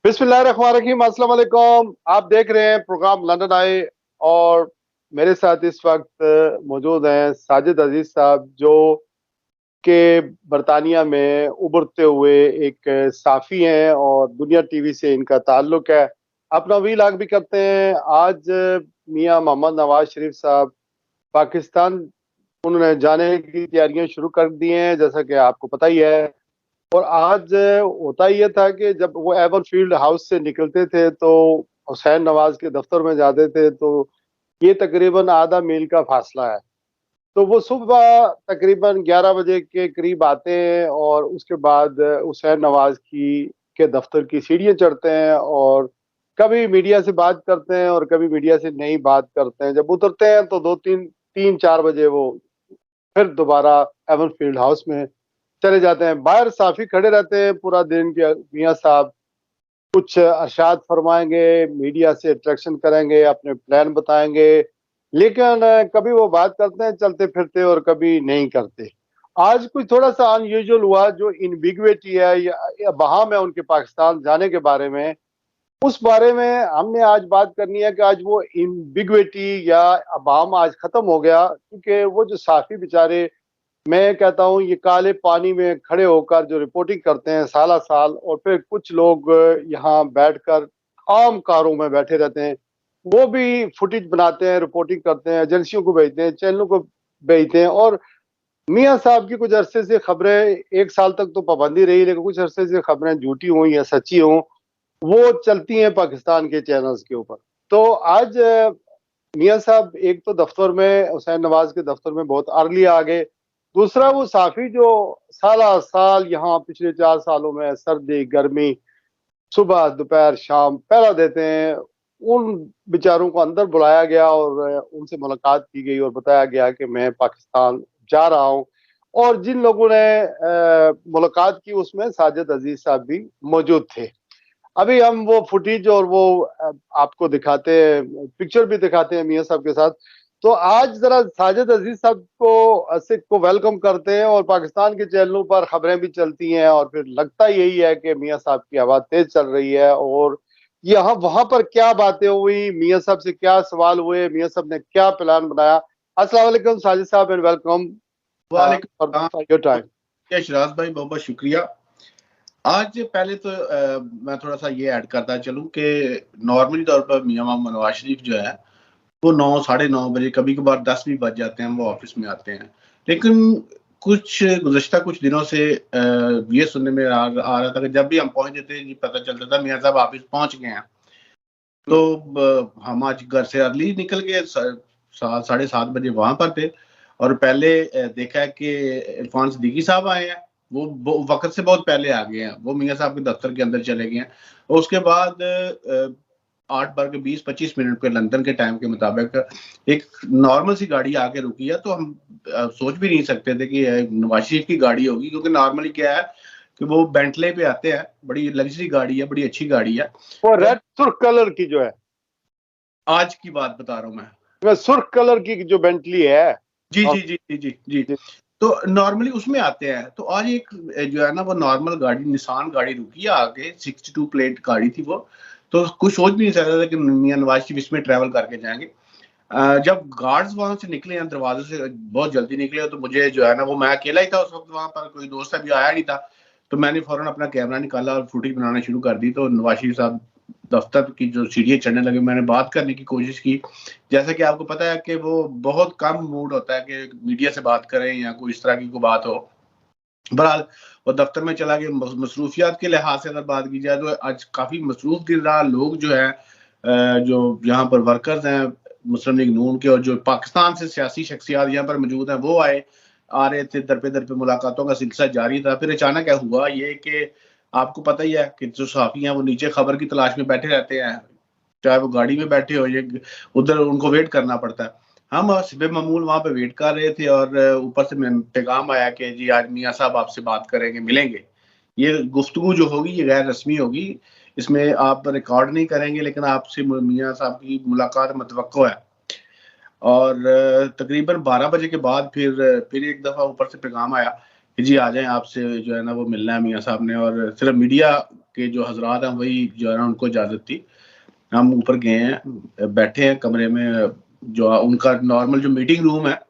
बिस्मिल्लाहिर्रहमानिर्रहीम, अस्सलाम वालेकुम। आप देख रहे हैं प्रोग्राम लंदन आए और मेरे साथ इस वक्त मौजूद हैं साजिद अजीज साहब, जो कि बरतानिया में उभरते हुए एक साफ़ी हैं और दुनिया टीवी से इनका ताल्लुक है। अपना वीलाग भी करते हैं। आज मियां मोहम्मद नवाज शरीफ साहब पाकिस्तान उन्होंने जाने की तैयारियां शुरू कर दी हैं, जैसा कि आपको पता ही है। और आज होता ये था कि जब वो एवन फील्ड हाउस से निकलते थे तो हुसैन नवाज के दफ्तर में जाते थे, तो ये तकरीबन आधा मील का फासला है। तो वो सुबह तकरीबन 11 बजे के करीब आते हैं और उसके बाद हुसैन नवाज की के दफ्तर की सीढ़ियाँ चढ़ते हैं और कभी मीडिया से बात करते हैं और कभी मीडिया से नहीं बात करते हैं। जब उतरते हैं तो दो तीन तीन चार बजे वो फिर दोबारा एवन फील्ड हाउस में चले जाते हैं। बाहर साफी खड़े रहते हैं पूरा दिन के मियाँ साहब कुछ अरशाद फरमाएंगे, मीडिया से अट्रैक्शन करेंगे, अपने प्लान बताएंगे, लेकिन कभी वो बात करते हैं चलते फिरते और कभी नहीं करते। आज कुछ थोड़ा सा अनयूजुअल हुआ, जो इनबिग्विटी है या बहाम है उनके पाकिस्तान जाने के बारे में। उस बारे में हमने आज बात करनी है कि आज वो इनबिग्विटी या अबाम आज खत्म हो गया, क्योंकि वो जो साफी बेचारे, मैं कहता हूँ ये काले पानी में खड़े होकर जो रिपोर्टिंग करते हैं साला साल, और फिर कुछ लोग यहाँ बैठकर आम कारों में बैठे रहते हैं, वो भी फुटेज बनाते हैं, रिपोर्टिंग करते हैं, एजेंसियों को भेजते हैं, चैनलों को भेजते हैं। और मियाँ साहब की कुछ अरसे से खबरें, एक साल तक तो पाबंदी रही, लेकिन कुछ अरसे से खबरें झूठी हों या सच्ची हों, वो चलती हैं पाकिस्तान के चैनल्स के ऊपर। तो आज मियाँ साहब एक तो दफ्तर में, हुसैन नवाज के दफ्तर में बहुत अर्ली आ गए। दूसरा वो साफी जो साला साल यहाँ पिछले 4 सालों में सर्दी गर्मी, सुबह दोपहर शाम पहरा देते हैं, उन बेचारों को अंदर बुलाया गया और उनसे मुलाकात की गई और बताया गया कि मैं पाकिस्तान जा रहा हूँ। और जिन लोगों ने मुलाकात की उसमें साजिद अजीज साहब भी मौजूद थे। अभी हम वो फुटेज और वो आपको दिखाते हैं, पिक्चर भी दिखाते हैं मियाँ साहब के साथ। तो आज जरा साजिद अजीज साहब को वेलकम करते हैं और पाकिस्तान के चैनलों पर खबरें भी चलती हैं और फिर लगता यही है कि मियाँ साहब की आवाज तेज चल रही है। और यहाँ वहां पर क्या बातें हुई, मियाँ साहब से क्या सवाल हुए, मियाँ साहब ने क्या प्लान बनाया। अस्सलाम वालेकुम साजिद साहब एंड वेलकम वालेकुम फॉर योर टाइम। शराज भाई, बहुत बहुत शुक्रिया। आज पहले तो मैं थोड़ा सा ये ऐड करता चलूं कि नॉर्मली तौर पर मियां मोहम्मद नवाज शरीफ जो है वो 9 साढ़े 9 बजे, कभी कभार 10 भी बज जाते हैं, वो ऑफिस में आते हैं। लेकिन गुज़श्ता कुछ दिनों से ये सुनने में आ रहा था कि जब भी हम पहुंचते थे जी पता चलता था मियां साहब ऑफिस पहुंच गए हैं। तो हम आज घर से अर्ली निकल गए, 7 साढ़े 7 बजे वहां पर थे। और पहले देखा कि इरफान सिद्दीकी साहब आए हैं, वो वक्त से बहुत पहले आ गए हैं, वो मियां साहब के दफ्तर के अंदर चले गए हैं। और उसके बाद 8 बज के 20-25 मिनट पे लंदन के टाइम के मुताबिक एक नॉर्मल सी गाड़ी आके रुकी है। तो हम सोच भी नहीं सकते थे कि नवाज शरीफ की गाड़ी होगी, क्योंकि नॉर्मली क्या है कि वो बेंटले पे आते हैं, बड़ी लग्जरी गाड़ी है, बड़ी अच्छी गाड़ी है। वो रेड सुर्ख कलर की जो है, आज की बात बता रहा हूँ मैं सुर्ख कलर की जो बेंटली है। जी जी जी जी जी जी। तो नॉर्मली उसमें आते हैं। तो आज एक जो है ना वो नॉर्मल गाड़ी, निसान गाड़ी रुकी है आगे, 62 प्लेट गाड़ी थी वो। तो कुछ सोच भी नहीं सकता था कि मियां नवाज शरीफ इसमें ट्रैवल करके जाएंगे। जब गार्ड्स वहां से निकले हैं दरवाजे से, बहुत जल्दी निकले, तो मुझे जो है ना वो, मैं अकेला ही था उस वक्त वहां पर, कोई दोस्त अभी आया नहीं था। तो मैंने फौरन अपना कैमरा निकाला और फुटेज बनाना शुरू कर दी। तो नवाज शरीफ साहब दफ्तर की जो सीढ़ियाँ चढ़ने लगे, मैंने बात करने की कोशिश की। जैसा कि आपको पता है कि वो बहुत कम मूड होता है कि मीडिया से बात करें या कोई इस तरह की कोई बात हो। बहरहाल वो दफ्तर में चला गया। मसरूफियात के लिहाज से अगर बात की जाए तो आज काफी मसरूफ दिन रहा। लोग जो है जो यहाँ पर वर्कर्स हैं मुस्लिम लीग नून के, और जो पाकिस्तान से सियासी शख्सियात यहाँ पर मौजूद हैं, वो आ रहे थे। दर पे मुलाकातों का सिलसिला जारी था। फिर अचानक क्या हुआ ये कि आपको पता ही है कि जो सहाफ़ी हैं वो नीचे खबर की तलाश में बैठे रहते हैं, चाहे वो गाड़ी में बैठे हो या उधर, उनको वेट करना पड़ता है। हम सुबह मामूल वहां पे वेट कर रहे थे और ऊपर से पैगाम आया कि जी आज मियां साहब आपसे बात करेंगे, मिलेंगे। ये गुफ्तगू जो होगी ये गैर रस्मी होगी, इसमें आप रिकॉर्ड नहीं करेंगे, लेकिन आपसे मियां साहब की मुलाकात मुतवक्को है। और तकरीबन 12 बजे के बाद फिर एक दफा ऊपर से पैगाम आया कि जी आ जाएं, आपसे जो है ना वो मिलना है मियां साहब ने। और सिर्फ मीडिया के जो हजरात हैं वही जो है ना उनको इजाजत थी। हम ऊपर गए हैं, बैठे हैं कमरे में, जो उनका नॉर्मल जो मीटिंग रूम है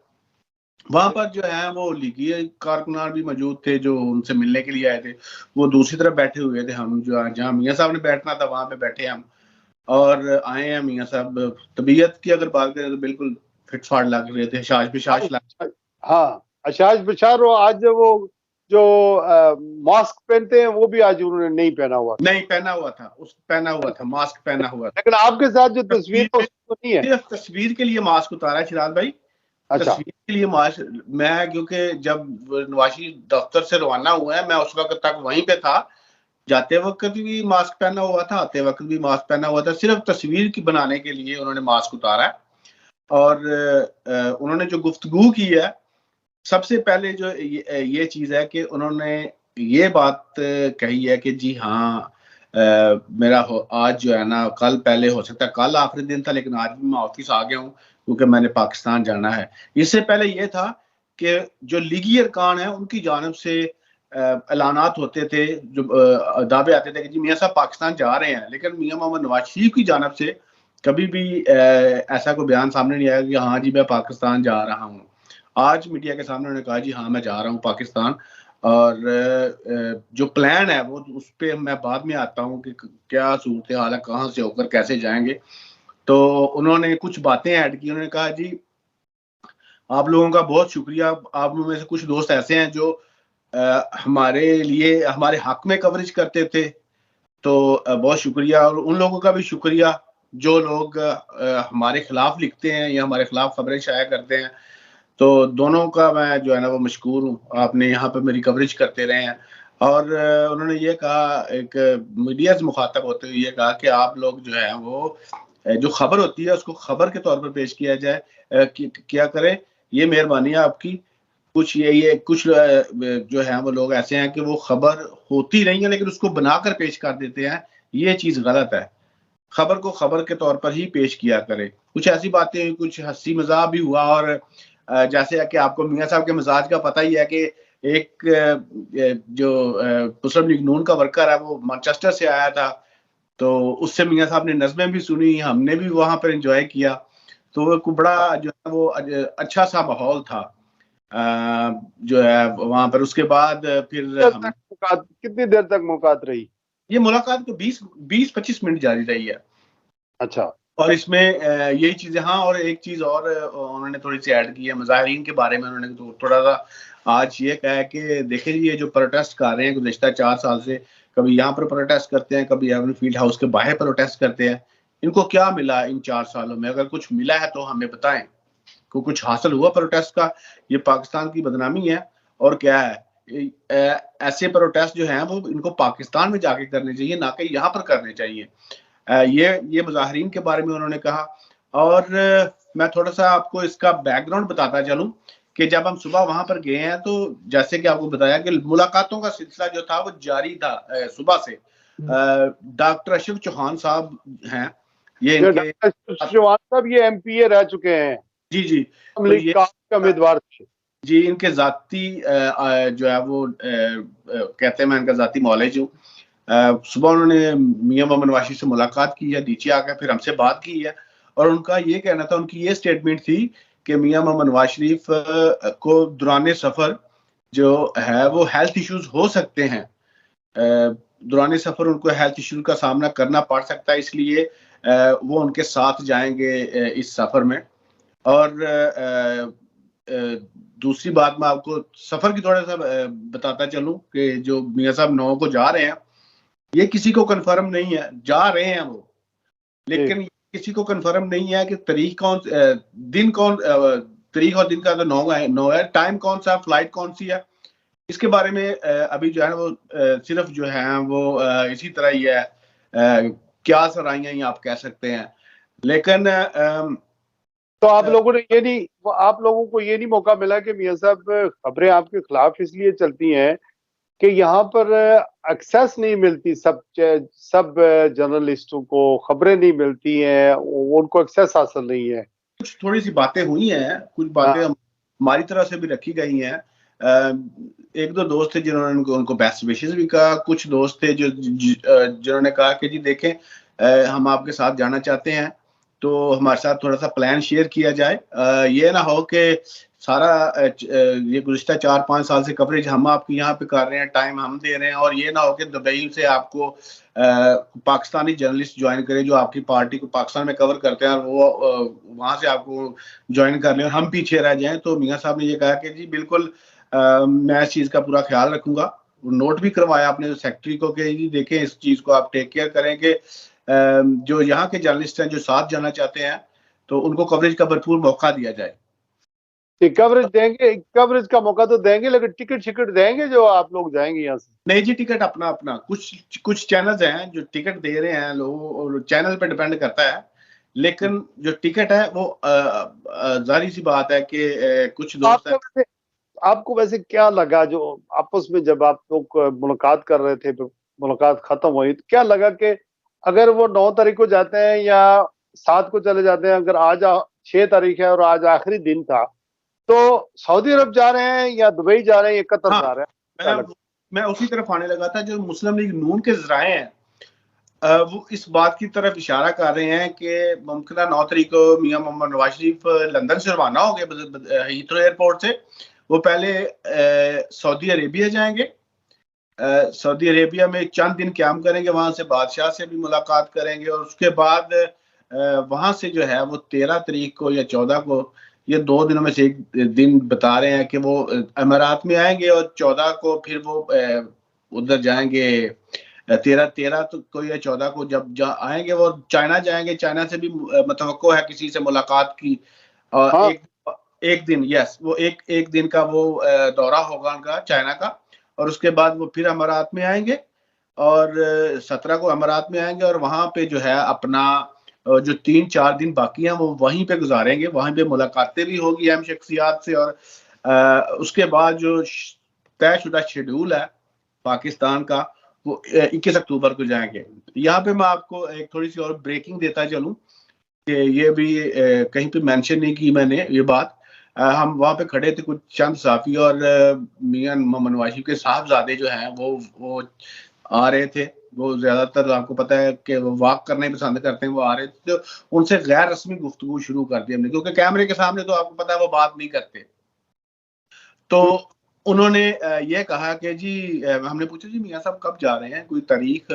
वहां पर जो है वो लीगी कारकुनान भी मौजूद थे जो उनसे मिलने के लिए आए थे। वो दूसरी तरफ बैठे हुए थे, हम जो जहाँ मियाँ साहब ने बैठना था वहां पे बैठे हम, और आए हैं मियाँ साहब। तबीयत की अगर बात करें तो बिल्कुल फिट फाट लग रहे थे, शाश बिशाश लग। हाँ, अशाज बशार, और आज वो जो मास्क पहनते हैं वो भी आज उन्होंने नहीं पहना हुआ, नहीं पहना हुआ था, उस पहना हुआ था, मास्क पहना हुआ था। लेकिन आपके साथ जो तस्वीर है तस्वीर उसमें नहीं है। सिर्फ तस्वीर के लिए मास्क उतारा है शिराज भाई, अच्छा। तस्वीर के लिए मास्क। मैं क्योंकि जब नवाशी दफ्तर से रवाना हुआ है मैं उस वक्त तक वहीं पे था, जाते वक्त भी मास्क पहना हुआ था, आते वक्त भी मास्क पहना हुआ था। सिर्फ तस्वीर की बनाने के लिए उन्होंने मास्क उतारा है। और उन्होंने जो गुफ्तगू की है, सबसे पहले जो ये चीज है कि उन्होंने ये बात कही है कि जी हाँ, मेरा आज जो है ना, कल पहले हो सकता है कल आखिरी दिन था, लेकिन आज भी मैं ऑफिस आ गया हूँ क्योंकि मैंने पाकिस्तान जाना है। इससे पहले ये था कि जो लीगी अरकान है उनकी जानब से ऐलानात होते थे, जो दावे आते थे कि जी मियाँ साहब पाकिस्तान जा रहे हैं, लेकिन मियाँ मोहम्मद नवाज शरीफ की जानब से कभी भी ऐसा कोई बयान सामने नहीं आया कि हाँ जी मैं पाकिस्तान जा रहा हूँ। आज मीडिया के सामने उन्होंने कहा जी हाँ मैं जा रहा हूँ पाकिस्तान, और जो प्लान है वो उस पर मैं बाद में आता हूँ कि क्या सूरत हाल है, कहाँ से होकर कैसे जाएंगे। तो उन्होंने कुछ बातें ऐड की, उन्होंने कहा जी आप लोगों का बहुत शुक्रिया, आप लोगों में से कुछ दोस्त ऐसे हैं जो हमारे लिए हमारे हक में कवरेज करते थे, तो बहुत शुक्रिया। और उन लोगों का भी शुक्रिया जो लोग हमारे खिलाफ लिखते हैं या हमारे खिलाफ खबरें शाया करते हैं। तो दोनों का मैं जो है ना वो मशकूर हूँ, आपने यहाँ पे मेरी कवरेज करते रहे हैं। और उन्होंने ये कहा, एक मीडिया से मुखातब होते हुए ये कहा कि आप लोग जो है वो जो खबर होती है उसको खबर के तौर पर पेश किया जाए, क्या करें, ये मेहरबानी है आपकी। कुछ ये कुछ जो है वो लोग ऐसे हैं कि वो खबर होती नहीं है लेकिन उसको बनाकर पेश कर देते हैं, ये चीज गलत है। खबर को खबर के तौर पर ही पेश किया करें। कुछ ऐसी बातें, कुछ हंसी मजाक भी हुआ, और जैसे कि आपको मियाँ साहब के मिजाज का पता ही है कि एक जो मुस्लिम लीग नून का वर्कर है वो मैनचेस्टर से आया था, तो उससे मियाँ साहब ने नज़में भी सुनी, हमने भी वहां पर एंजॉय किया। तो वो बड़ा जो है वो अच्छा सा माहौल था जो है वहां पर। उसके बाद फिर हम कितनी देर तक मुलाकात रही? ये मुलाकात को 20-25 मिनट जारी रही है। अच्छा। और इसमें यही चीजें, हाँ और एक चीज और उन्होंने थोड़ी सी ऐड की है मुजाहिरीन के बारे में। उन्होंने तो थोड़ा सा आज ये कहा है कि देखिए ये जो प्रोटेस्ट कर रहे हैं गुज़श्ता 4 साल से, कभी यहाँ पर प्रोटेस्ट करते हैं, कभी एवरी फील्ड हाउस के बाहर प्रोटेस्ट करते हैं, इनको क्या मिला इन 4 सालों में? अगर कुछ मिला है तो हमें बताएं, को कुछ हासिल हुआ प्रोटेस्ट का? ये पाकिस्तान की बदनामी है और क्या है? ऐसे प्रोटेस्ट जो हैं वो इनको पाकिस्तान में जाके करने चाहिए, ना कि यहाँ पर करने चाहिए। ये मुजाहिरीन के बारे में उन्होंने कहा। और मैं थोड़ा सा आपको इसका बैकग्राउंड बताता चलूं कि जब हम सुबह वहां पर गए हैं तो जैसे कि आपको बताया कि मुलाकातों का सिलसिला जो था वो जारी था सुबह से। डॉक्टर अशोक चौहान साहब हैं, ये इनके चौहान साहब ये एमपीए रह चुके हैं, जी जी, तो ये के उम्मीदवार थे जी। इनके जाती जो है वो कहते हैं, मैं इनका जाती मौलेज हूँ। सुबह उन्होंने मियाँ मोहम्मद नवाज से मुलाकात की है, नीचे आकर फिर हमसे बात की है, और उनका ये कहना था, उनकी ये स्टेटमेंट थी कि मियाँ मोहम्मद नवाज शरीफ को दौरान सफर जो है वो हेल्थ इश्यूज हो सकते हैं, दौरान सफर उनको हेल्थ इश्यूज का सामना करना पड़ सकता है, इसलिए वो उनके साथ जाएंगे इस सफर में। और दूसरी बात मैं आपको सफर की थोड़ा सा बताता चलूं कि जो मियाँ साहब 9 को जा रहे हैं, ये किसी को कंफर्म नहीं है, जा रहे हैं वो, लेकिन किसी को कंफर्म नहीं है कि तारीख कौन, दिन कौन, तारीख और दिन का तो 9 है, टाइम कौन सा, फ्लाइट कौन सी है, इसके बारे में अभी जो है वो सिर्फ जो है वो इसी तरह ही है, क्या सराइयां ही आप कह सकते हैं। लेकिन तो आप लोगों ने ये नहीं, आप लोगों को ये नहीं मौका मिला कि मियाँ साहब खबरें आपके खिलाफ इसलिए चलती हैं कि यहाँ पर एक्सेस नहीं मिलती, सब जर्नलिस्टों को खबरें नहीं मिलती हैं, उनको एक्सेस हासिल नहीं है? कुछ थोड़ी सी बातें हुई हैं, कुछ बातें हमारी तरह से भी रखी गई हैं, एक दो दोस्त थे जिन्होंने उनको बेस्ट विशेस भी कहा, कुछ दोस्त थे जिन्होंने कहा कि जी देखें हम आपके साथ जाना चाहते हैं तो हमारे साथ थोड़ा सा प्लान शेयर किया जाए। ये ना हो कि सारा ये गुज़िश्ता 4-5 साल से कवरेज हम आपके यहाँ पे कर रहे हैं, टाइम हम दे रहे हैं, और ये ना हो कि दुबई से आपको पाकिस्तानी जर्नलिस्ट ज्वाइन करें जो आपकी पार्टी को पाकिस्तान में कवर करते हैं और वो वहाँ से आपको ज्वाइन कर लें और हम पीछे रह जाएं। तो मियाँ साहब ने ये कहा कि जी बिल्कुल मैं इस चीज़ का पूरा ख्याल रखूंगा। नोट भी करवाया अपने सेक्रेटरी को कि जी देखें इस चीज़ को आप टेक केयर करें कि जो यहाँ के जर्नलिस्ट हैं जो साथ जाना चाहते हैं तो उनको कवरेज का भरपूर मौका दिया जाए। कवरेज देंगे, कवरेज का मौका तो देंगे, लेकिन टिकट शिकट देंगे जो आप लोग जाएंगे यहाँ से? नहीं जी, टिकट अपना अपना, कुछ चैनल्स हैं जो टिकट दे रहे हैं लोग, और चैनल पे डिपेंड करता है, लेकिन जो टिकट है वो जाहिर सी बात है कि कुछ दोस्त हैं। आपको वैसे क्या लगा जो आपस में जब आप लोग मुलाकात कर रहे थे, मुलाकात खत्म हुई, तो क्या लगा कि अगर वो 9 तारीख को जाते हैं या 7 को चले जाते हैं, अगर आज 6 तारीख है और आज आखिरी दिन था, तो सऊदी अरब जा रहे हैं या दुबई जा रहे हैं या कतर जा रहे हैं? मैं उसी तरफ आने लगा था। जो मुस्लिम लीग नून के ज़राए हैं वो इस बात की तरफ इशारा कर रहे हैं कि मुमकिन 9 तारीख को मियां मोहम्मद नवाज शरीफ लंदन से रवाना हो गए हीथ्रो एयरपोर्ट से। वो पहले सऊदी अरेबिया जाएंगे, सऊदी अरेबिया में चंद दिन क्याम करेंगे, वहां से बादशाह से भी मुलाकात करेंगे, और उसके बाद वहां से जो है वो 13 तारीख को या 14 को, ये 2 दिनों में से एक दिन बता रहे हैं कि वो अमीरात में आएंगे, और 14 को फिर वो उधर जाएंगे, 13 को या 14 को जब आएंगे वो चाइना जाएंगे। चाइना से भी मतवक्को है किसी से मुलाकात की, और हाँ। एक दिन, यस, वो एक दिन का वो दौरा होगा उनका चाइना का, और उसके बाद वो फिर अमीरात में आएंगे, और 17 को अमीरात में आएंगे, और वहां पे जो है अपना जो 3-4 दिन बाकी हैं वो वहीं पे गुजारेंगे। वहीं पे मुलाकातें भी होगी अहम शख्सियात से, और उसके बाद जो तयशुदा शेड्यूल है पाकिस्तान का वो 21 अक्टूबर को जाएंगे। यहाँ पे मैं आपको एक थोड़ी सी और ब्रेकिंग देता चलूं कि ये भी कहीं पे मेंशन नहीं की मैंने ये बात। हम वहाँ पे खड़े थे कुछ चंद साफी, और मियां मोहम्मद नवाज शरीफ के साहबजादे जो हैं वो आ रहे थे। वो ज्यादातर आपको पता है कि वो वॉक करने पसंद करते हैं, वो आ रहे थे, तो उनसे गैर रस्मी गुफ्तगू शुरू कर दी हमने, क्योंकि कैमरे के सामने तो आपको पता है वो बात नहीं करते। तो उन्होंने ये कहा कि जी हमने पूछा जी मियां साहब कब जा रहे हैं, कोई तारीख,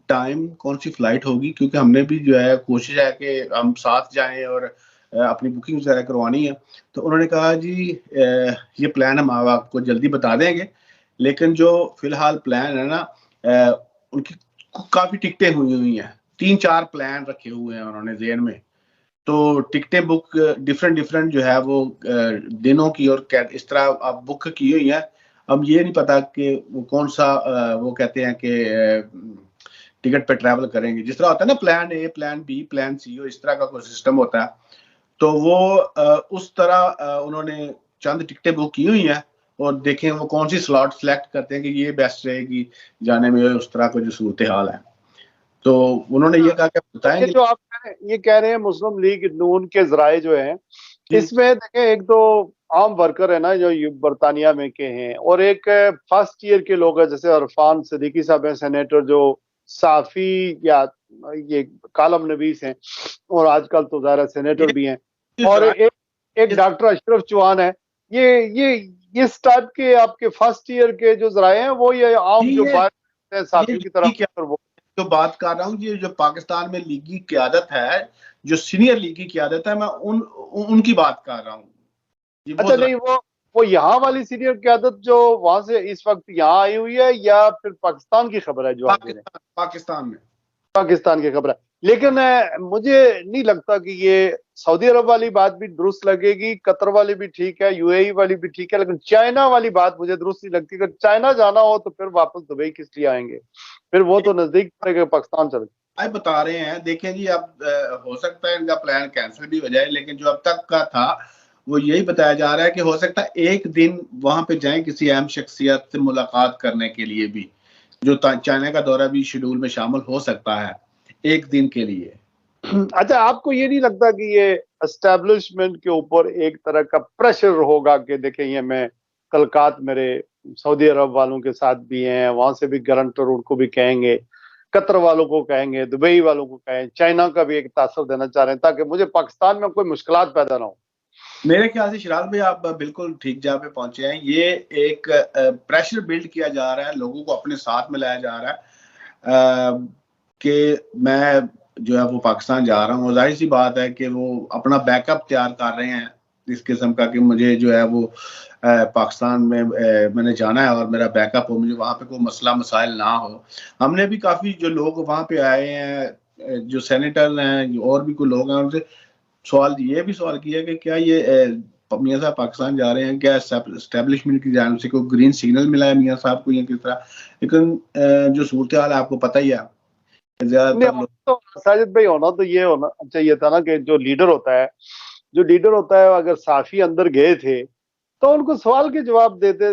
टाइम, कौन सी फ्लाइट होगी, क्योंकि हमने भी जो है कोशिश है कि हम साथ जाएं और अपनी बुकिंग वगैरह करवानी है। तो उन्होंने कहा जी ये प्लान हम आपको जल्दी बता देंगे, लेकिन जो फिलहाल प्लान है ना उनकी काफी टिकटें हुई हैं, 3-4 प्लान रखे हुए हैं उन्होंने जेहन में। तो टिकटें बुक डिफरेंट जो है वो दिनों की और इस तरह आप बुक की हुई है। अब ये नहीं पता कि वो कौन सा वो कहते हैं कि टिकट पे ट्रैवल करेंगे। जिस तरह होता है ना plan A, plan B, plan C, इस तरह का कोई सिस्टम होता है। तो वो उस तरह उन्होंने चंद टिकटें बुक की हुई हैं, और देखें वो कौन सी स्लॉट सेलेक्ट करते हैं कि ये बेस्ट रहेगी जाने में, उस तरह का जो सूरत हाल है। तो उन्होंने ये कहा कि बताएंगे। जो आप ये कह रहे हैं मुस्लिम लीग नून के जराए जो हैं, इसमें देखें एक तो आम वर्कर है ना जो बरतानिया में के हैं, और एक फर्स्ट ईयर के लोग हैं जैसे अरफान सिद्दीकी साहब हैं, सेनेटर जो साफी या ये कालम नवीस हैं, और आजकल तो ज़ाहिर सेनेटर भी हैं, और एक डॉक्टर अशरफ चौहान है। ये इस टाइप के आपके फर्स्ट ईयर के जो जराए हैं वो ये आम जो बात है साफियों की तरफ वो जो बात कर रहा हूँ, ये जो पाकिस्तान में लीगी क़यादत है, जो सीनियर लीगी क़यादत है, मैं उनकी बात कर रहा हूँ। अच्छा, नहीं वो यहाँ वाली सीनियर क़यादत जो वहां से इस वक्त यहाँ आई हुई है, या फिर पाकिस्तान की खबर है जो आप दे रहे हैं? पाकिस्तान में, पाकिस्तान की खबर है। लेकिन मुझे नहीं लगता कि ये सऊदी अरब वाली बात भी दुरुस्त लगेगी, कतर वाली भी ठीक है, यूएई वाली भी ठीक है, लेकिन चाइना वाली बात मुझे दुरुस्त नहीं लगती। अगर चाइना जाना हो तो फिर वापस दुबई किस लिए आएंगे? फिर वो तो नजदीक पड़ेगा, पाकिस्तान चले। भाई बता रहे हैं, देखें जी, अब हो सकता है इनका प्लान कैंसिल भी हो जाए, लेकिन जो अब तक का था वो यही बताया जा रहा है कि हो सकता है एक दिन वहां पे जाएं किसी अहम शख्सियत से मुलाकात करने के लिए भी, जो चाइना का दौरा भी शेड्यूल में शामिल हो सकता है एक दिन के लिए। अच्छा, आपको ये नहीं लगता कि ये एस्टेब्लिशमेंट के ऊपर एक तरह का प्रेशर होगा कि देखें ये मैं तल्लुकात मेरे सऊदी अरब वालों के साथ भी हैं, वहां से भी गारंटर उनको भी कहेंगे, कतर वालों को कहेंगे, दुबई वालों को कहेंगे, चाइना का भी एक तासर देना चाह रहे हैं ताकि मुझे पाकिस्तान में कोई मुश्किलात पैदा ना हो। मेरे ख्याल से शिराज भाई आप बिल्कुल ठीक जगह पे पहुंचे हैं। ये एक प्रेशर बिल्ड किया जा रहा है, लोगों को अपने साथ में लाया जा रहा है कि मैं जो है वो पाकिस्तान जा रहा हूँ। जाहिर सी बात है कि वो अपना बैकअप तैयार कर रहे हैं इस किस्म का कि मुझे जो है वो पाकिस्तान में मैंने जाना है और मेरा बैकअप हो, मुझे वहाँ पे कोई मसला मसाइल ना हो। हमने भी काफ़ी जो लोग वहाँ पे आए हैं, जो सेनेटर हैं और भी कोई लोग हैं, उनसे सवाल किया कि क्या ये मियाँ साहब पाकिस्तान जा रहे हैं, क्या एस्टेब्लिशमेंट की जानिब से कोई ग्रीन सिग्नल मिला है मियाँ साहब को या किस तरह। लेकिन जो सूरत हाल है आपको पता ही है, ज्यादातर लोग तो साजिद भाई होना तो ये होना चाहिए था ना कि जो लीडर होता है अगर साफी अंदर गए थे तो उनको सवाल के जवाब देते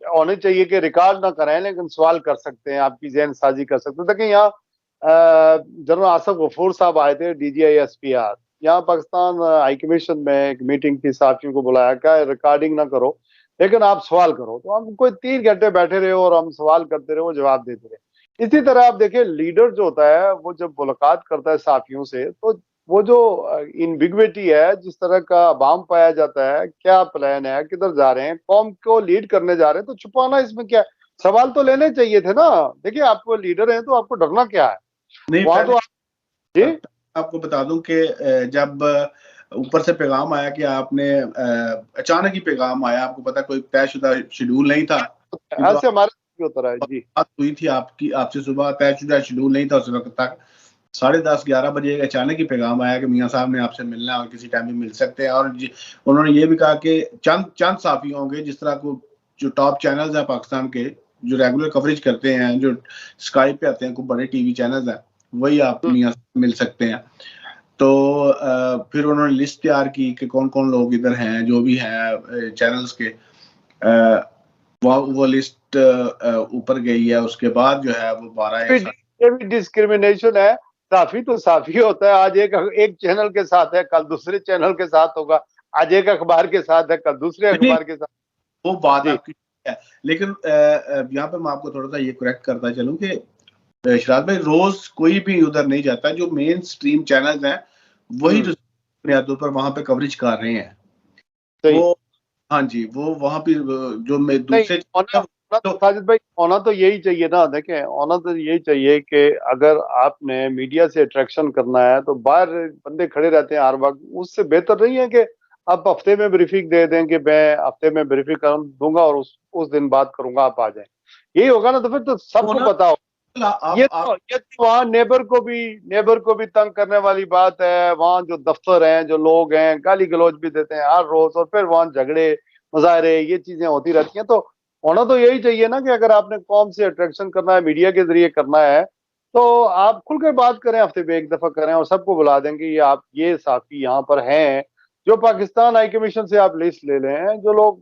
होने चाहिए कि रिकॉर्ड ना कराएं लेकिन सवाल कर सकते हैं, आपकी जहन साजी कर सकते हैं। देखिए यहाँ जनरल आसफ गफूर साहब आए थे, DGI SPR, यहाँ पाकिस्तान हाई कमीशन में एक मीटिंग थी, साफियों को बुलाया, क्या रिकॉर्डिंग ना करो लेकिन आप सवाल करो। तो हम कोई 3 घंटे बैठे रहे और हम सवाल करते रहे, वो जवाब देते रहे। इसी तरह आप देखिए लीडर जो होता है वो जब मुलाकात करता है साफियों से तो वो जो इनबिग्विटी है, जिस तरह का अवाम पाया जाता है, क्या प्लान है, किधर जा रहे हैं, कौम को लीड करने जा रहे हैं, तो छुपाना इसमें क्या, सवाल तो लेने चाहिए थे ना। देखिए आप लीडर हैं तो आपको डरना क्या है, नहीं। वहां तो जी आपको बता दूं कि जब ऊपर से पैगाम आया कि आपने अचानक ही पैगाम आया, आपको पता कोई तयशुदा शेड्यूल नहीं था, ऐसे हमारे होता रहा है जी। बात हुई थी आपसे सुबह, तयशुदा शेड्यूल नहीं था उस वक्त तक। 10:30-11 बजे अचानक ही पैगाम आया कि मियाँ साहब ने आपसे मिलना है और किसी टाइम भी मिल सकते हैं। और उन्होंने ये भी कहा कि चंद साफी होंगे, जिस तरह को जो टॉप चैनल्स हैं पाकिस्तान के जो रेगुलर कवरेज करते हैं, जो स्काई पे आते हैं, कुछ बड़े टीवी चैनल्स हैं, वही आप मियाँ से मिल सकते हैं। तो फिर उन्होंने लिस्ट तैयार की कि कौन कौन लोग इधर हैं, जो भी हैं चैनल्स के। वो लिस्ट ऊपर गई है। उसके बाद जो है वो 12 ये भी डिस्क्रिमिनेशन है। साफी तो साफी होता है, आज एक चैनल के साथ है, कल दूसरे चैनल के साथ होगा, आज एक अखबार के साथ है, कल दूसरे अखबार के साथ। वो बात जी आपकी है। लेकिन यहाँ पे मैं आपको थोड़ा सा ये करेक्ट करता चलूं कि शराद भाई रोज कोई भी उधर नहीं जाता। जो मेन स्ट्रीम चैनल्स हैं वही बुनियादों पर वहां पे कवरेज कर रहे हैं। वो हाँ जी, वो वहां पे जो दूसरे साजिद भाई होना तो यही चाहिए ना। देखें होना तो यही चाहिए कि अगर आपने मीडिया से अट्रैक्शन करना है तो बाहर बंदे खड़े रहते हैं हर वक्त, उससे बेहतर नहीं है कि आप हफ्ते में ब्रीफिंग दे दें कि मैं हफ्ते में ब्रीफिंग दूंगा और उस दिन बात करूंगा, आप आ जाएं। यही होगा ना, तो फिर तो सबको पता हो। ये तो वहाँ नेबर को भी तंग करने वाली बात है। वहाँ जो दफ्तर हैं, जो लोग हैं, गाली गलौज भी देते हैं हर रोज, और फिर वहाँ झगड़े मुजाहरे ये चीजें होती रहती हैं। तो होना तो यही चाहिए ना कि अगर आपने कौम से अट्रैक्शन करना है, मीडिया के जरिए करना है, तो आप खुलकर बात करें, हफ्ते में एक दफा करें और सबको बुला देंगे ये आप ये साथी यहाँ पर हैं। जो पाकिस्तान हाई कमीशन से आप लिस्ट ले लें, जो लोग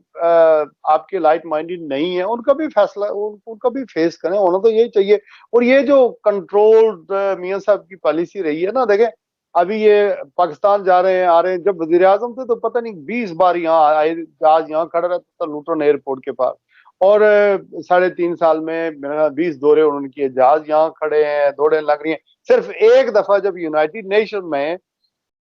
आपके लाइट माइंडेड नहीं है, उनका भी फैसला उनका भी फेस करें। होना तो यही चाहिए। और ये जो कंट्रोल्ड मियां साहब की पॉलिसी रही है ना, देखें अभी ये पाकिस्तान जा रहे हैं आ रहे हैं, जब वजीर आजम थे तो पता नहीं 20 बार यहाँ आए, जहाज यहाँ खड़ा रहता था लुटन एयरपोर्ट के पास। और 3.5 साल में मेरा 20 दौरे उन्होंने किए, जहाज यहाँ खड़े हैं, दौड़े लग रही हैं। सिर्फ एक दफा जब यूनाइटेड नेशन में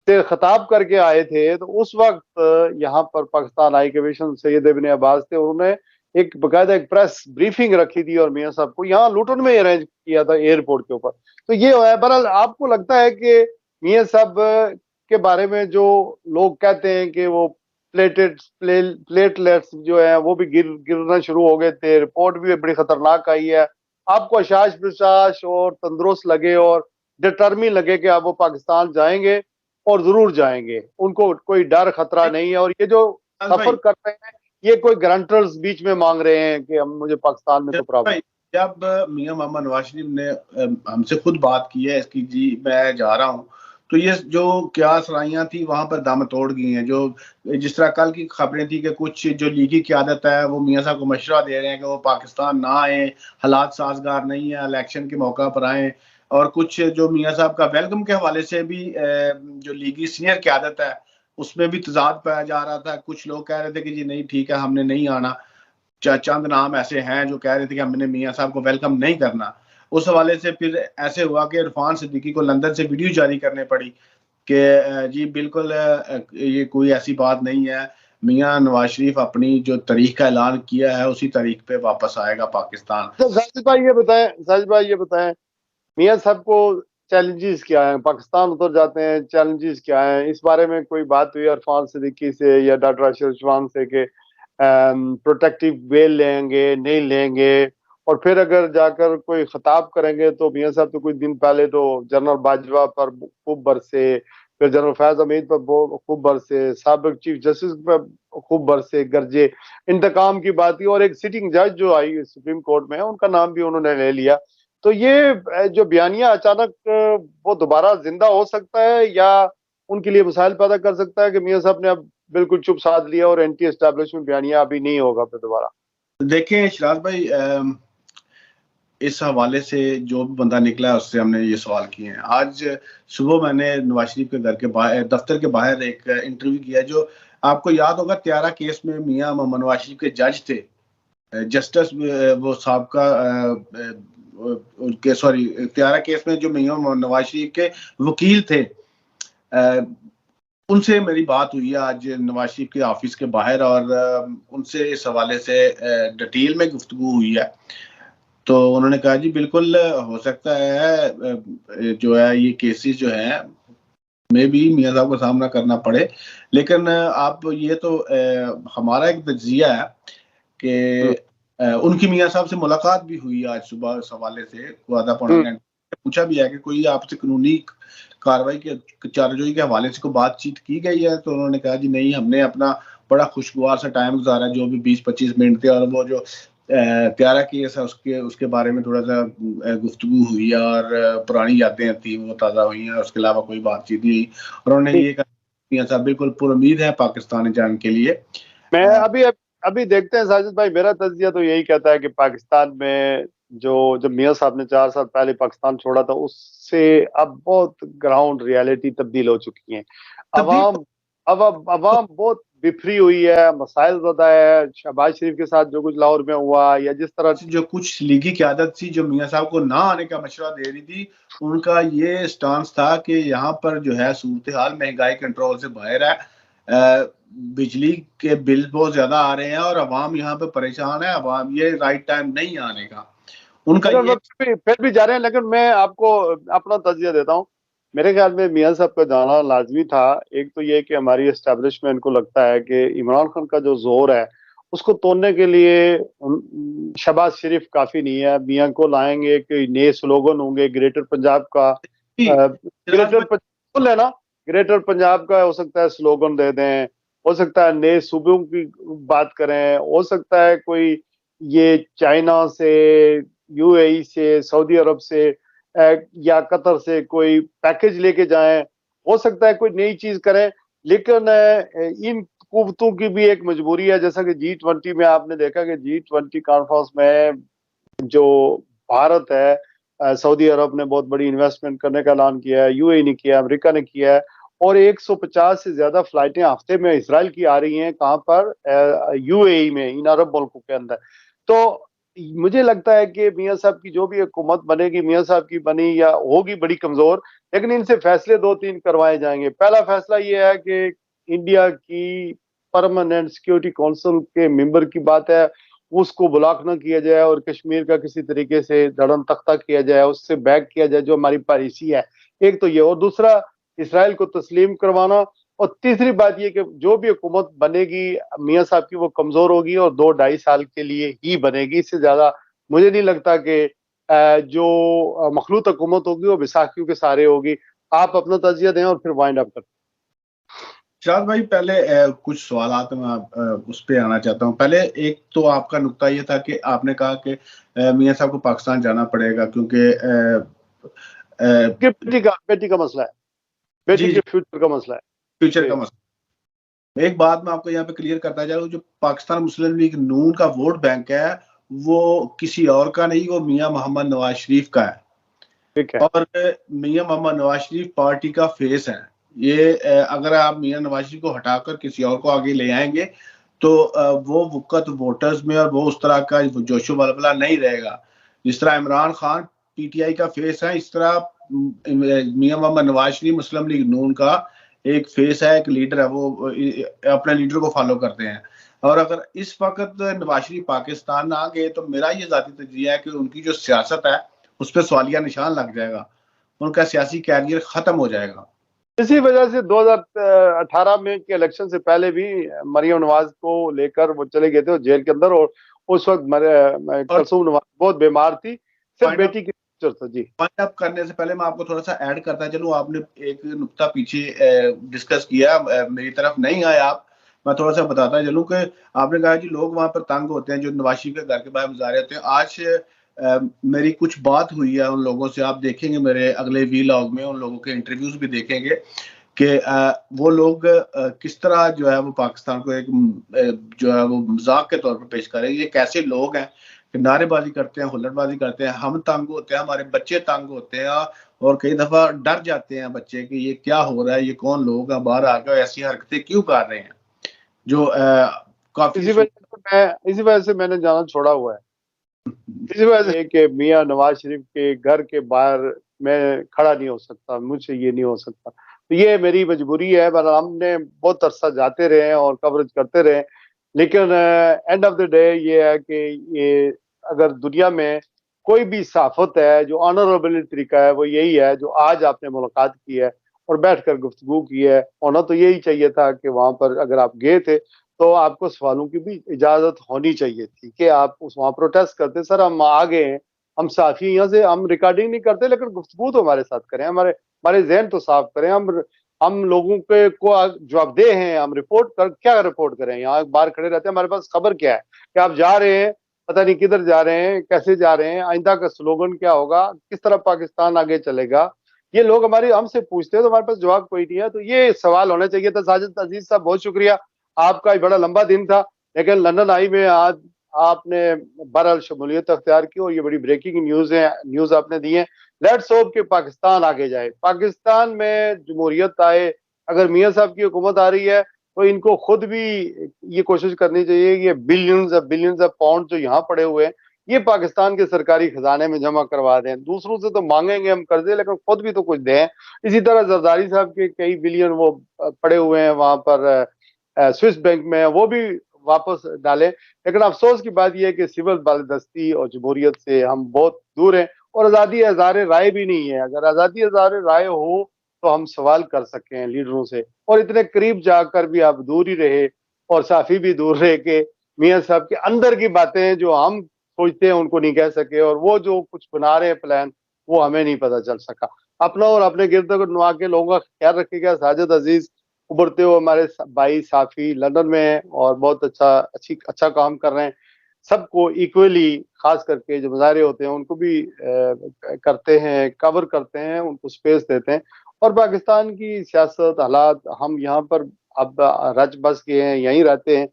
से खिताब करके आए थे तो उस वक्त यहाँ पर पाकिस्तान हाई कमीशन सैयद इब्न अब्बास थे, उन्होंने एक बकायदा एक प्रेस ब्रीफिंग रखी थी और मियां साहब को यहाँ लुटन में अरेंज किया था एयरपोर्ट के ऊपर। तो ये है। बहरहाल आपको लगता है कि मियां साहब के बारे में जो लोग कहते हैं कि वो प्लेटलेट्स जो है वो भी गिरना शुरू हो गए थे, रिपोर्ट भी बड़ी खतरनाक आई है, आपको आशाश प्रशाश और तंदुरुस्त लगे और डिटर्मिन लगे कि आप वो पाकिस्तान जाएंगे और जरूर जाएंगे, उनको कोई डर खतरा नहीं है, और ये जो सफर कर रहे हैं ये कोई गारंटर्स बीच में मांग रहे हैं कि हम मुझे पाकिस्तान में तो प्रॉब्लम। जब मियां मोहम्मद नवाज शरीफ ने हमसे खुद बात की है इसकी, जी मैं जा रहा हूँ, तो ये जो क्या सराइयां थी वहां पर दम तोड़ गई हैं। जो जिस तरह कल की खबरें थी कि कुछ जो लीगी क़यादत है वो मियां साहब को मशवरा दे रहे हैं कि वो पाकिस्तान ना आए, हालात साजगार नहीं है, इलेक्शन के मौका पर आए। और कुछ जो मियां साहब का वेलकम के हवाले से भी जो लीगी सीनियर क़यादत है उसमें भी तजाद पाया जा रहा था। कुछ लोग कह रहे थे कि जी नहीं ठीक है हमने नहीं आना। चंद नाम ऐसे हैं जो कह रहे थे कि हमने मियां साहब को वेलकम नहीं करना। उस हवाले से फिर ऐसे हुआ कि इरफान सिद्दीकी को लंदन से वीडियो जारी करने पड़ी कि जी बिल्कुल ये कोई ऐसी बात नहीं है, मियां नवाज शरीफ अपनी जो तारीख का ऐलान किया है उसी तारीख पे वापस आएगा पाकिस्तान। तो साजिद भाई ये बताएं, मियां साहब को चैलेंजेस क्या हैं, पाकिस्तान उतर जाते हैं, चैलेंजेस क्या हैं, इस बारे में कोई बात हुई इरफान सिद्दीकी से या डॉक्टर अशरफ चौहान से कि प्रोटेक्टिव वेल लेंगे नहीं लेंगे, और फिर अगर जाकर कोई खिताब करेंगे तो मियां साहब तो कुछ दिन पहले तो जनरल बाजवा पर खूब बरसे, फिर जनरल फैज हमीद पर खूब बरसे, साबिक चीफ जस्टिस पर खूब बरसे गरजे, इंतकाम की बात की, और एक सिटिंग जज जो आई सुप्रीम कोर्ट में उनका नाम भी उन्होंने ले लिया। तो ये जो बयानिया अचानक वो दोबारा जिंदा हो सकता है या उनके लिए मसाइल पैदा कर सकता है कि मियां साहब ने अब बिल्कुल चुप साध लिया और एंटी एस्टैब्लिशमेंट बयानिया अभी नहीं होगा फिर दोबारा? देखें शराज भाई, इस हवाले से जो भी बंदा निकला है उससे हमने ये सवाल किए हैं। आज सुबह मैंने नवाज शरीफ के घर के बाहर, दफ्तर के बाहर एक इंटरव्यू किया, जो आपको याद होगा त्यारा केस में मियां मोहम्मद नवाज शरीफ के जज थे, जस्टिस वो साहबका उनके, सॉरी, त्यारा केस में जो मियां मोहम्मद नवाज शरीफ के वकील थे, उनसे मेरी बात हुई है आज नवाज शरीफ के ऑफिस के बाहर, और उनसे इस हवाले से डिटेल में गुफ्तगू हुई है। तो उन्होंने कहा जी बिल्कुल हो सकता है जो है ये केसेस जो है में भी मियां साहब को सामना करना पड़े, लेकिन आप ये तो हमारा एक तज्जिया है कि उनकी मियां साहब से मुलाकात भी हुई आज सुबह इस हवाले से, आधा पौना घंटा पूछा भी है कि कोई आपसे कानूनी कार्रवाई के चार्जोई के हवाले से कोई बातचीत की गई है, तो उन्होंने कहा जी नहीं, हमने अपना बड़ा खुशगवार सा टाइम गुजारा, जो भी 20-25 मिनट थे, और वो जो प्यारा केस है उसके उसके बारे में थोड़ा सा गुफ्तगू हुई है और पुरानी यादें थी वो ताज़ा हुई हैं, उसके अलावा कोई बातचीत नहीं हुई। और उन्होंने ये कहा मियां साहब बिल्कुल पुरुमीद है पाकिस्तान जाने के लिए। मैं अभी देखते हैं साजिद भाई, मेरा तज्जिया तो यही कहता है कि पाकिस्तान में जो जब मियां साहब ने 4 साल पहले पाकिस्तान छोड़ा था उससे अब बहुत ग्राउंड रियलिटी तब्दील हो चुकी है। अवाम अब अवाम बहुत बिफरी हुई है, मसाइल ज्यादा है। शहबाज शरीफ के साथ जो कुछ लाहौर में हुआ या जिस तरह जो कुछ लीगी क़यादत थी जो मियां साहब को ना आने का मशवरा दे रही थी, उनका ये स्टांस था कि यहाँ पर जो है सूरत हाल महंगाई कंट्रोल से बाहर है, बिजली के बिल बहुत ज्यादा आ रहे हैं और अवाम यहाँ पे परेशान है, अवाम ये राइट टाइम नहीं आने का उनका ये फिर भी जा रहे हैं। लेकिन मैं आपको अपना तजिया देता हूँ, मेरे ख्याल में मियां साहब का जाना लाजमी था। एक तो ये कि हमारी एस्टेब्लिशमेंट को लगता है कि इमरान खान का जो जोर है उसको तोड़ने के लिए शहबाज शरीफ काफी नहीं है। मियां को लाएंगे कि नए स्लोगन होंगे, ग्रेटर पंजाब का सुन लेना, ग्रेटर पंजाब का हो सकता है स्लोगन दे दें, हो सकता है नए सूबों की बात करें, हो सकता है कोई ये चाइना से, यूएई से, सऊदी अरब से या कतर से कोई पैकेज लेके जाएं, हो सकता है कोई नई चीज करें। लेकिन इन कुव्वतों की भी एक मजबूरी है, जैसा कि G20 में आपने देखा कि G20 कॉन्फ्रेंस में जो भारत है, सऊदी अरब ने बहुत बड़ी इन्वेस्टमेंट करने का ऐलान किया है, यूएई ने किया, अमेरिका ने किया है, और 150 से ज्यादा फ्लाइटें हफ्ते में इसराइल की आ रही हैं। कहां पर? यूएई में, इन अरब मुल्कों के अंदर। तो मुझे लगता है कि मियां साहब की जो भी हुकूमत बनेगी, मियां साहब की बनी या होगी बड़ी कमजोर, लेकिन इनसे फैसले 2-3 करवाए जाएंगे। पहला फैसला ये है कि इंडिया की परमानेंट सिक्योरिटी काउंसिल के मेंबर की बात है, उसको ब्लॉक ना किया जाए और कश्मीर का किसी तरीके से धड़म तख्ता किया जाए, उससे बैक किया जाए जो हमारी पॉलिसी है। एक तो ये, और दूसरा इसराइल को तस्लीम करवाना, और तीसरी बात ये कि जो भी हुकूमत बनेगी मियां साहब की वो कमजोर होगी और 2-2.5 साल के लिए ही बनेगी। इससे ज्यादा मुझे नहीं लगता कि जो मखलूत हुकूमत होगी वो बैसाखियों के सहारे होगी। आप अपना तजिया दें और फिर वाइंड अप करते हैं। शाद भाई, पहले कुछ सवाल मैं उस पर आना चाहता हूँ। पहले एक तो आपका नुक्ता ये था कि आपने कहा कि मियां साहब को पाकिस्तान जाना पड़ेगा क्योंकि बेटी का मसला है, बेटी के फ्यूचर का मसला है, फ्यूचर का मसला। एक बात मैं आपको यहाँ पे क्लियर करता जा रहा हूँ, जो पाकिस्तान मुस्लिम लीग नून का वोट बैंक है वो किसी और का नहीं, वो मियां मोहम्मद नवाज शरीफ का है। ठीक है। और मियां मोहम्मद नवाज शरीफ पार्टी का फेस है। ये अगर आप मियां नवाज शरीफ को हटाकर किसी और को आगे ले आएंगे तो वो वक़्त वोटर्स में और वो उस तरह का जोशो वलवला नहीं रहेगा। जिस तरह इमरान खान पीटीआई का फेस है, इस तरह मियां मोहम्मद नवाज शरीफ मुस्लिम लीग नून का एक फेस है, एक लीडर है, वो अपने लीडर को फॉलो करते हैं। और अगर इस वक्त नवाज शरीफ पाकिस्तान ना गए तो मेरा ये जाती तजरिया है कि उनकी जो सियासत है उस पर सवालिया निशान लग जाएगा, उनका सियासी कैरियर खत्म हो जाएगा। इसी वजह से 2018 में के इलेक्शन से पहले भी मरियम नवाज को लेकर वो चले गए थे जेल के अंदर, और उस वक्त कलसूम नवाज बहुत बीमार थी, सिर्फ बेटी की पिक्चर था। जी, पॉइंट अप करने से पहले मैं आपको थोड़ा सा ऐड करता चलूं। आपने एक नुक्ता पीछे डिस्कस किया, मेरी तरफ नहीं आए आप, मैं थोड़ा सा बताता चलूं कि आपने कहा कि लोग वहां पर तंग होते हैं जो नवाज शरीफ के घर के बाहर मुजाहरे होते हैं। आज मेरी कुछ बात हुई है उन लोगों से, आप देखेंगे मेरे अगले वीलॉग में, उन लोगों के इंटरव्यूज भी देखेंगे कि वो लोग किस तरह जो है वो पाकिस्तान को एक जो है वो मजाक के तौर पर पेश कर रहे हैं। ये कैसे लोग हैं कि नारेबाजी करते हैं, हुल्लड़बाजी करते हैं, हम तंग होते हैं, हमारे बच्चे तंग होते हैं, और कई दफा डर जाते हैं बच्चे कि ये क्या हो रहा है, ये कौन लोग हैं, बाहर आकर ऐसी हरकतें क्यों कर रहे हैं, जो काफी इसी वजह से मैंने जाना छोड़ा हुआ है। इसी वजह से कि मियां नवाज शरीफ के घर के बाहर मैं खड़ा नहीं हो सकता, मुझसे ये नहीं हो सकता, तो ये मेरी मजबूरी है। पर हमने बहुत अरसा जाते रहे और कवरेज करते रहे, लेकिन एंड ऑफ द डे ये है कि ये अगर दुनिया में कोई भी सहाफत है जो ऑनरेबल तरीका है वो यही है जो आज आपने मुलाकात की है और बैठकर गुफ्तगू की है। होना तो यही चाहिए था कि वहां पर अगर आप गए थे तो आपको सवालों की भी इजाजत होनी चाहिए थी कि आप उस वहां प्रोटेस्ट करते, सर हम आ गए हैं, हम साथी यहाँ से, हम रिकॉर्डिंग नहीं करते लेकिन गुफ्तगू तो हमारे साथ करें, हमारे हमारे जहन तो साफ करें, हम लोगों के को जवाबदेह हैं, हम रिपोर्ट कर, क्या रिपोर्ट करें, यहाँ बाहर खड़े रहते हैं, हमारे पास खबर क्या है कि आप जा रहे हैं, पता नहीं किधर जा रहे हैं, कैसे जा रहे हैं, आइंदा का स्लोगन क्या होगा, किस तरह पाकिस्तान आगे चलेगा, ये लोग हमारे हमसे पूछते हैं तो हमारे पास जवाब कोई नहीं है। तो ये सवाल होना चाहिए था। साजिद अजीज साहब बहुत शुक्रिया, आपका बड़ा लंबा दिन था, लेकिन लंदन आई में आज आपने बहरहाल शमूलियत अख्तियार की और ये बड़ी ब्रेकिंग न्यूज आपने दी है। लेट्स होप कि पाकिस्तान आगे जाए, पाकिस्तान में जमहूरियत आए। अगर मियां साहब की हुकूमत आ रही है तो इनको खुद भी ये कोशिश करनी चाहिए कि ये बिलियंस ऑफ पाउंड जो यहाँ पड़े हुए हैं ये पाकिस्तान के सरकारी खजाने में जमा करवा दें। दूसरों से तो मांगेंगे हम कर्जे, लेकिन खुद भी तो कुछ दें। इसी तरह जरदारी साहब के कई बिलियन वो पड़े हुए हैं वहां पर स्विस बैंक में, वो भी वापस डालें। लेकिन अफसोस की बात यह है कि सिविल बालदस्ती और जमहूरियत से हम बहुत दूर हैं और आज़ादी इज़हार राय भी नहीं है। अगर आज़ादी इज़हार राय हो तो हम सवाल कर सकें हैं लीडरों से, और इतने करीब जाकर भी आप दूर ही रहे और साफी भी दूर रहे कि मियां साहब के अंदर की बातें जो हम सोचते हैं उनको नहीं कह सके, और वो जो कुछ बना रहे हैं प्लान वो हमें नहीं पता चल सका। अपना और अपने गिरद नुमा के लोगों का ख्याल रखिएगा। साजिद अजीज उभरते हुए हमारे भाई साफी लंदन में हैं और बहुत अच्छा काम कर रहे हैं। सबको इक्वली, खास करके जो मुजाहरे होते हैं उनको भी करते हैं, कवर करते हैं, उनको स्पेस देते हैं। और पाकिस्तान की सियासत हालात, हम यहाँ पर अब रच बस गए हैं, यहीं रहते हैं।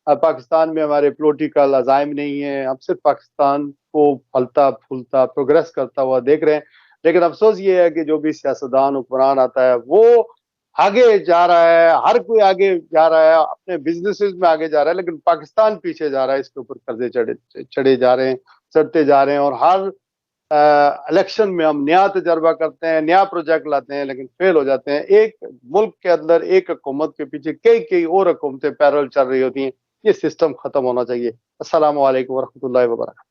पाकिस्तान में हमारे पोलिटिकल अजाइम नहीं है, हम सिर्फ पाकिस्तान को फलता फूलता प्रोग्रेस करता हुआ देख रहे हैं। लेकिन अफसोस ये है कि जो भी सियासतदान हुक्मरान आता है वो आगे जा रहा है, हर कोई आगे जा रहा है, अपने बिजनेसेस में आगे जा रहा है, लेकिन पाकिस्तान पीछे जा रहा है। इसके ऊपर कर्जे चढ़े जा रहे हैं, चढ़ते जा रहे हैं, और हर इलेक्शन में हम नया तजर्बा करते हैं, नया प्रोजेक्ट लाते हैं, लेकिन फेल हो जाते हैं। एक मुल्क के अंदर एक हुकूमत के पीछे कई कई और हुकूमतें पैरेलल चल रही होती हैं। ये सिस्टम खत्म होना चाहिए। अस्सलाम वालेकुम वरहमतुल्लाहि वबरकातुहू।